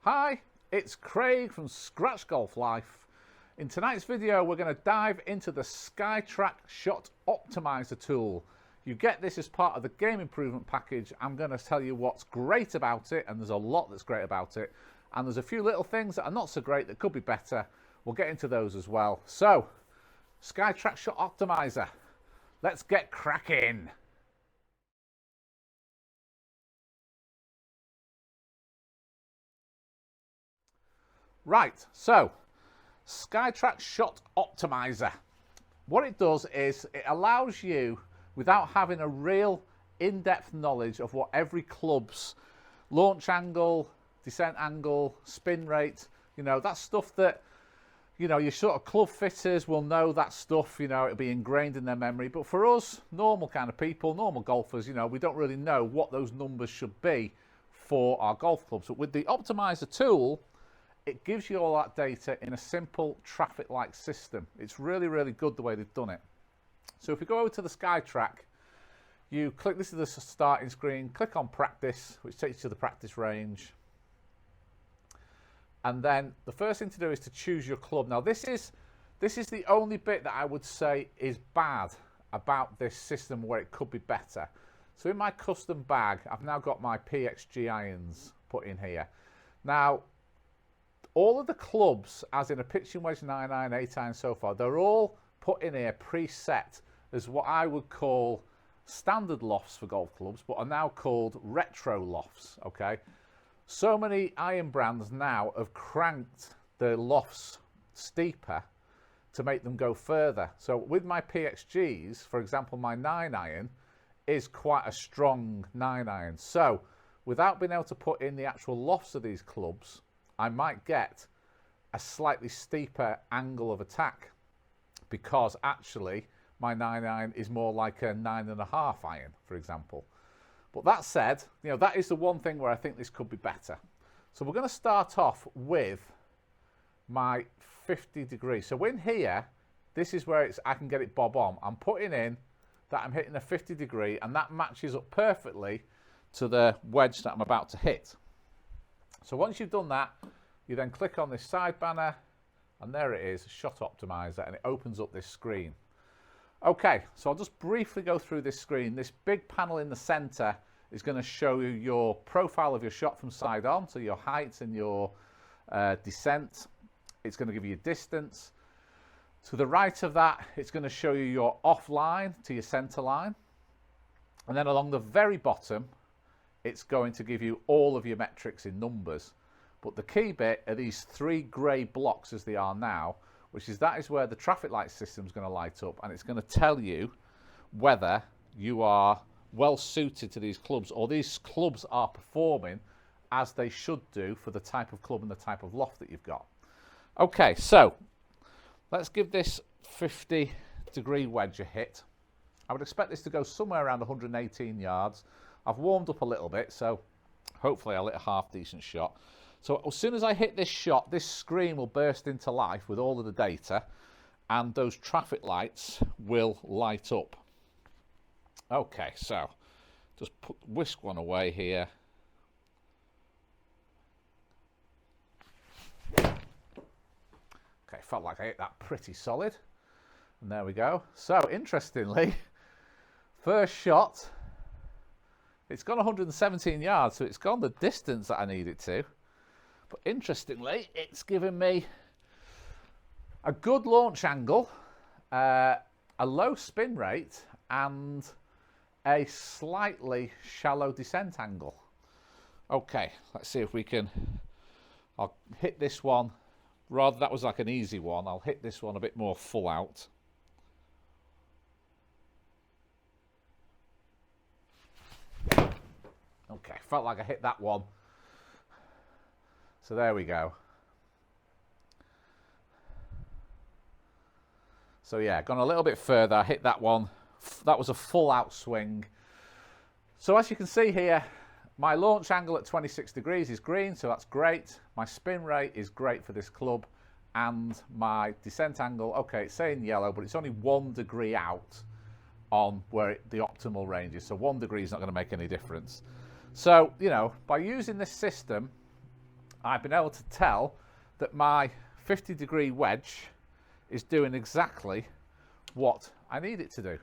Hi, it's Craig from Skytrak Golf Life. In tonight's video, we're going to dive into the Skytrak Shot Optimiser tool. You get this as part of the game improvement package. I'm going to tell you what's great about it, and there's a lot that's great about it. And there's a few little things that are not so great that could be better. We'll get into those as well. So, Skytrak Shot Optimiser. Let's get cracking. Right, so Skytrak Shot Optimiser. What it does is it allows you, without having a real in-depth knowledge of what every club's launch angle, descent angle, spin rate, that stuff that, your sort of club fitters will know that stuff, it'll be ingrained in their memory. But for us, normal kind of people, normal golfers, we don't really know what those numbers should be for our golf clubs. But with the Optimiser tool, it gives you all that data in a simple traffic-like system. It's really, really good the way they've done it. So if we go over to the Skytrak, you click, this is the starting screen, click on practice, which takes you to the practice range. And then the first thing to do is to choose your club. Now this is the only bit that I would say is bad about this system where it could be better. So in my custom bag, I've now got my PXG irons put in here. Now, all of the clubs, as in a pitching wedge 9-iron, 8-iron so far, they're all put in here preset as what I would call standard lofts for golf clubs, but are now called retro lofts, okay? So many iron brands now have cranked the lofts steeper to make them go further. So with my PXGs, for example, my 9-iron is quite a strong 9-iron. So without being able to put in the actual lofts of these clubs, I might get a slightly steeper angle of attack because actually my 9-iron is more like a 9.5 iron, for example. But that said, that is the one thing where I think this could be better. So we're going to start off with my 50 degrees. So in here, this is where I can get it bob on. I'm putting in that I'm hitting a 50 degree, and that matches up perfectly to the wedge that I'm about to hit. So once you've done that, you then click on this side banner, and there it is, Shot Optimiser, and it opens up this screen. Okay, so I'll just briefly go through this screen. This big panel in the center is going to show you your profile of your shot from side on, so your height and your descent. It's going to give you your distance. To the right of that, it's going to show you your offline to your center line. And then along the very bottom, it's going to give you all of your metrics in numbers. But the key bit are these three grey blocks as they are now, that is where the traffic light system is going to light up, and it's going to tell you whether you are well suited to these clubs or these clubs are performing as they should do for the type of club and the type of loft that you've got. Okay, so let's give this 50 degree wedge a hit. I would expect this to go somewhere around 118 yards. I've warmed up a little bit, so hopefully I'll hit a half decent shot. So as soon as I hit this shot, this screen will burst into life with all of the data, and those traffic lights will light up. Okay, so just whisk one away here. Okay, felt like I hit that pretty solid. And there we go. So interestingly, first shot, it's gone 117 yards, so it's gone the distance that I need it to. But interestingly, it's given me a good launch angle, a low spin rate, and a slightly shallow descent angle. Okay, let's see if we can. I'll hit this one. Rather, that was like an easy one. I'll hit this one a bit more full out. Okay, felt like I hit that one. So there we go. So yeah, gone a little bit further, I hit that one. That was a full out swing. So as you can see here, my launch angle at 26 degrees is green, so that's great. My spin rate is great for this club. And my descent angle, okay, it's saying yellow, but it's only 1 degree out on where the optimal range is. So 1 degree is not going to make any difference. So, by using this system, I've been able to tell that my 50-degree wedge is doing exactly what I need it to do.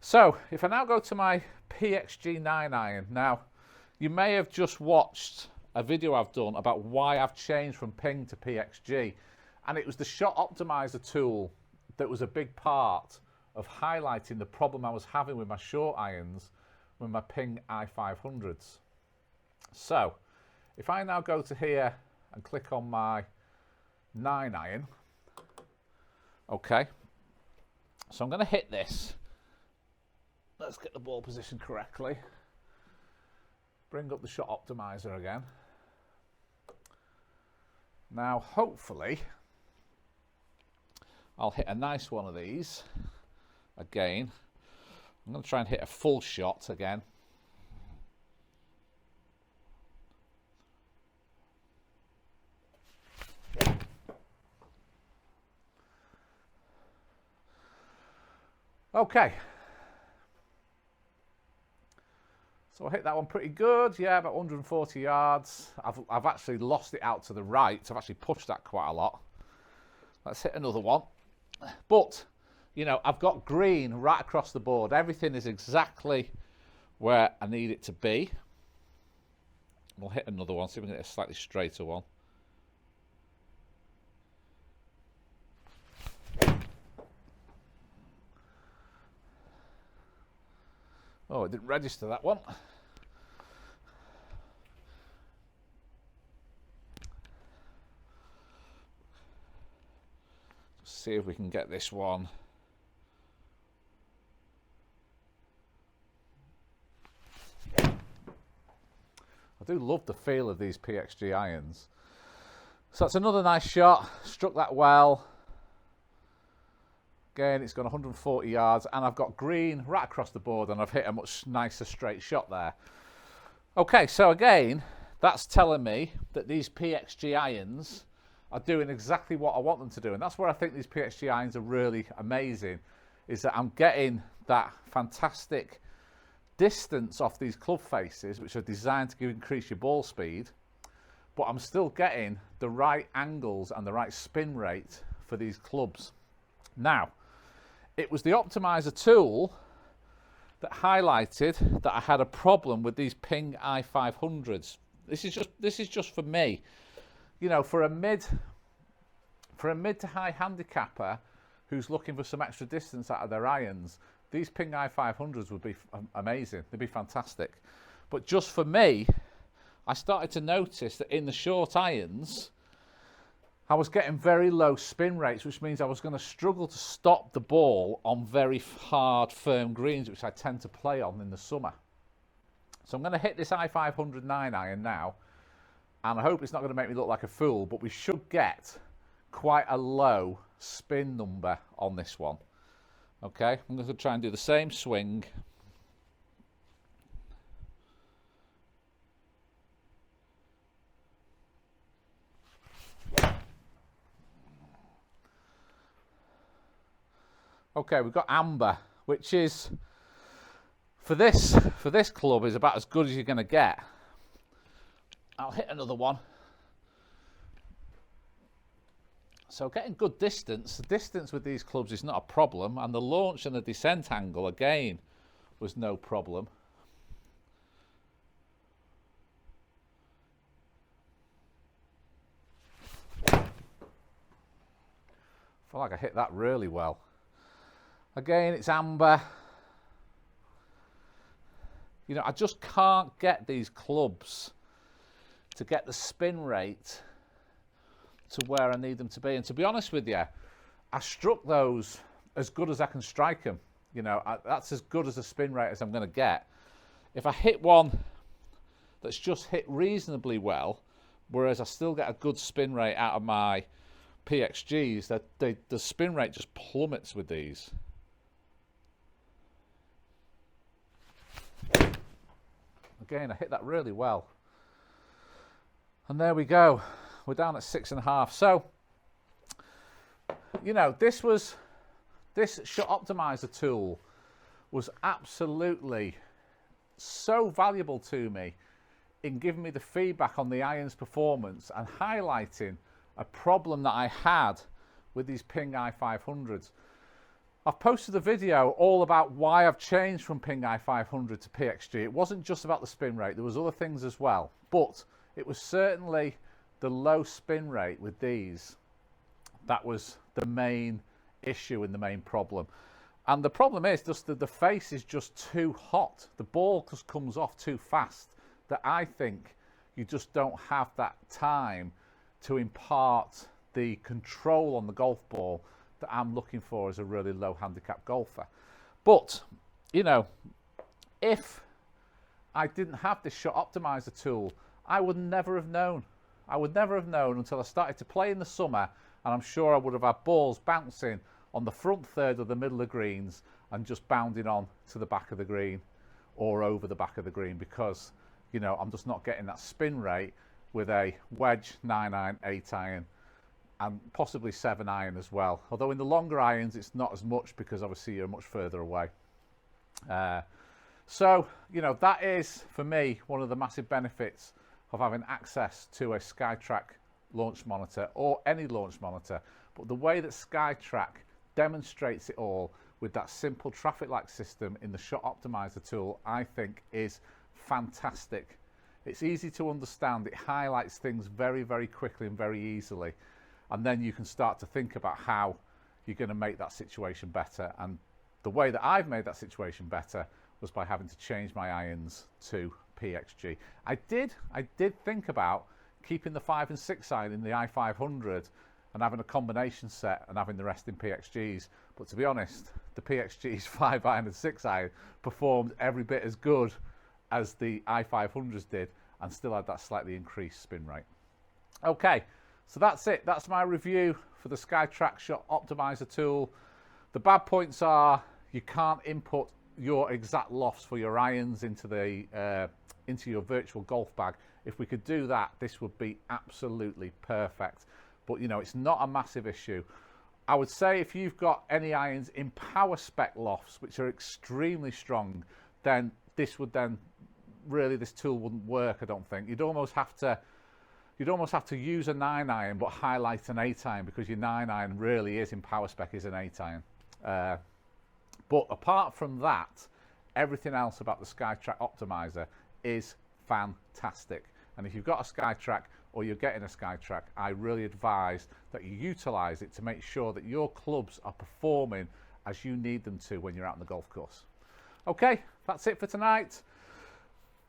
So if I now go to my PXG 9 iron, now you may have just watched a video I've done about why I've changed from ping to PXG, and it was the shot optimizer tool that was a big part of highlighting the problem I was having with my short irons with my ping i500s. So if I now go to here and click on my 9 iron, okay, so I'm going to hit this. Let's get the ball position correctly. Bring up the shot optimizer again. Now hopefully I'll hit a nice one of these again. I'm going to try and hit a full shot again. Okay. So I hit that one pretty good, yeah, about 140 yards. I've actually lost it out to the right. I've actually pushed that quite a lot. Let's hit another one. But, you know, I've got green right across the board. Everything is exactly where I need it to be. We'll hit another one, see if we can get a slightly straighter one. Oh, it didn't register that one. Just see if we can get this one. I do love the feel of these PXG irons. So that's another nice shot. Struck that well. Again, it's gone 140 yards, and I've got green right across the board, and I've hit a much nicer straight shot there. Okay, so again, that's telling me that these PXG irons are doing exactly what I want them to do, and that's where I think these PXG irons are really amazing, is that I'm getting that fantastic distance off these club faces, which are designed to increase your ball speed, but I'm still getting the right angles and the right spin rate for these clubs. Now, it was the Optimiser tool that highlighted that I had a problem with these ping i500s. This is just for me. You know, for a mid to high handicapper who's looking for some extra distance out of their irons, these ping i500s would be amazing. They'd be fantastic. But just for me, I started to notice that in the short irons, I was getting very low spin rates, which means I was going to struggle to stop the ball on very hard, firm greens, which I tend to play on in the summer. So I'm going to hit this i500 9 iron now, and I hope it's not going to make me look like a fool, but we should get quite a low spin number on this one. Okay, I'm going to try and do the same swing. Okay, we've got amber, which is for this club is about as good as you're going to get. I'll hit another one. So getting good distance, the distance with these clubs is not a problem, and the launch and the descent angle again was no problem. I feel like I hit that really well. Again, it's amber. You know, I just can't get these clubs to get the spin rate to where I need them to be. And to be honest with you, I struck those as good as I can strike them. You know, that's as good as a spin rate as I'm going to get. If I hit one that's just hit reasonably well, whereas I still get a good spin rate out of my PXGs, that the spin rate just plummets with these. Again, I hit that really well. And there we go. We're down at 6.5. So, you know, this shot optimizer tool was absolutely so valuable to me in giving me the feedback on the irons performance and highlighting a problem that I had with these Ping i500s. I've posted a video all about why I've changed from Ping i500 to PXG. It wasn't just about the spin rate, there was other things as well, but it was certainly the low spin rate with these that was the main issue and the main problem. And the problem is just that the face is just too hot. The ball just comes off too fast, that I think you just don't have that time to impart the control on the golf ball that I'm looking for as a really low handicap golfer. But, you know, if I didn't have this shot optimizer tool, I would never have known. I would never have known until I started to play in the summer, and I'm sure I would have had balls bouncing on the front third of the middle of greens and just bounding on to the back of the green or over the back of the green, because, you know, I'm just not getting that spin rate with a wedge, 9-iron, 8-iron, and possibly 7-iron as well. Although in the longer irons, it's not as much because obviously you're much further away. So, you know, that is, for me, one of the massive benefits of having access to a Skytrak launch monitor or any launch monitor. But the way that Skytrak demonstrates it all with that simple traffic light system in the shot optimizer tool, I think is fantastic. It's easy to understand. It highlights things very, very quickly and very easily. And then you can start to think about how you're going to make that situation better. And the way that I've made that situation better was by having to change my irons to PXG. I did think about keeping the 5 and 6 iron in the i500 and having a combination set and having the rest in PXGs. But to be honest, the PXG's 5 iron and 6 iron performed every bit as good as the i500s did and still had that slightly increased spin rate. Okay, so that's it. That's my review for the Skytrak Shot Optimizer tool. The bad points are you can't input your exact lofts for your irons into your virtual golf bag. If we could do that, this would be absolutely perfect. But you know, it's not a massive issue. I would say if you've got any irons in power spec lofts which are extremely strong, then this tool wouldn't work, I don't think. You'd almost have to use a 9-iron but highlight an 8-iron, because your 9-iron really is in power spec is an 8-iron. But apart from that, everything else about the Skytrak Optimizer is fantastic. And if you've got a Skytrak or you're getting a Skytrak, I really advise that you utilize it to make sure that your clubs are performing as you need them to when you're out on the golf course. Okay, that's it for tonight.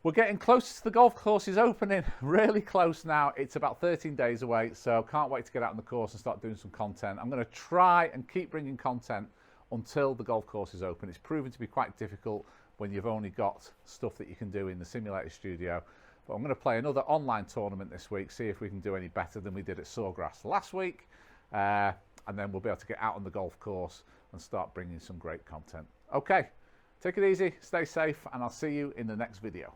We're getting close to the golf courses opening, really close now. It's about 13 days away, so can't wait to get out on the course and start doing some content. I'm going to try and keep bringing content until the golf course is open. It's proven to be quite difficult when you've only got stuff that you can do in the simulator studio. But I'm going to play another online tournament this week, see if we can do any better than we did at Sawgrass last week. And then we'll be able to get out on the golf course and start bringing some great content. Okay, take it easy, stay safe, and I'll see you in the next video.